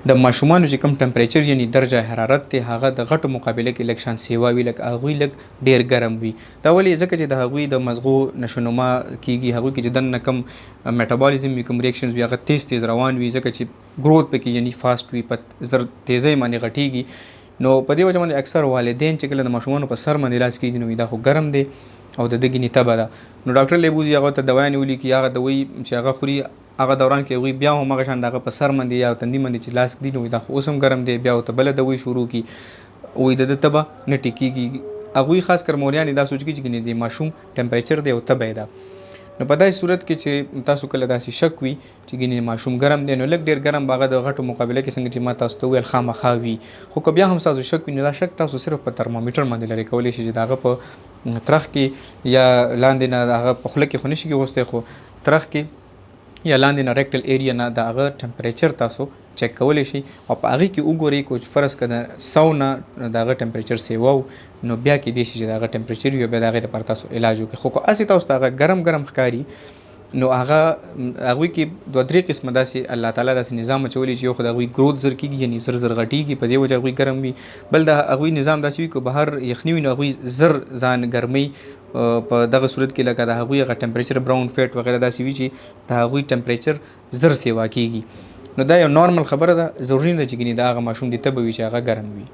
د ماشومانو چې کوم ټمپریچر یعنی درجه حرارت دی هغه د غټو مقابله کې لږ شان سیوا وي، لږ هغوی لږ ډېر ګرم وي. دا ولې؟ ځکه چې د هغوی د مغزو نشونما کېږي، هغوی کې چې دننه کوم میټابالیزم وي، کوم ریاکشنز وي، هغه تیز روان وي، ځکه چې گروث پکې یعنی فاسټ وي، په زر تیزۍ باندې غټېږي. نو په دې وجه باندې اکثر والدین چې کله د ماشومانو په سر باندې لاس کېږي نو دا خو ګرم دی او د ده ګینې تبه ده. نو ډاکټر لیبوزي هغه ته دوایانې ولیکي، هغه دوی چې هغه خوري هغه دوران کې هغوی بیا هم هغه شان د هغه په سر باندې یا تندي باندې چې لاس ږدي نو دا خو اوس هم ګرم دی، بیا ورته بله دوی شروع کړي، وایي د ده تبه نه ټیکېږي. هغوی خاص کر موريانې دا سوچ کوي چې ګینې د ماشوم ټمپریچر دی او تبه یې ده. نو په داسې صورت کې چې تاسو کله داسې شک وي چې ګینې ماشوم ګرم دی نو لږ ډېر ګرم به هغه د غټو مقابله کې څنګه چې ما تاسو ته وویل خامخا وي. خو که بیا هم ستاسو شک وي نو دا شک تاسو صرف په ترمامیټر باندې لرې کولی شئ چې د هغه په ترخ کې یا لاندې نه د هغه په خوله کې خو نشي اغوستی، خو ترخ کې یا لاندې نه ریکټل ایریا نه د هغه ټمپریچر تاسو چک کولی شئ او په هغې کې وګورئ. که فرض که د 100 نه د هغه ټمپریچر سیوا نو بیا کېدای شي چې د هغه ټمپریچر وي او بیا د هغې دپاره تاسو علاج وکړئ. خو که هسې تاسو ته هغه ګرم ګرم ښکاري نو هغوی کې 2-3 قسمه داسې الله تعالی داسې نظام اچولی چې یو خو د هغوی گروث زر کېږي یعنی زر زر غټېږي، په دې وجه هغوی ګرم وي. بل د هغوی نظام داسې وي که بهر یخني وي نو هغوی زر ځان ګرمۍ. په دغه صورت کې لکه د هغوی هغه ټمپریچر براون فیټ وغیره داسې وي چې د هغوی ټمپریچر زر سیوا کېږي. نو دا یو نارمل خبره ده، ضروري نه ده چې ګینې د هغه ماشوم د تبه وي چې هغه ګرم وي.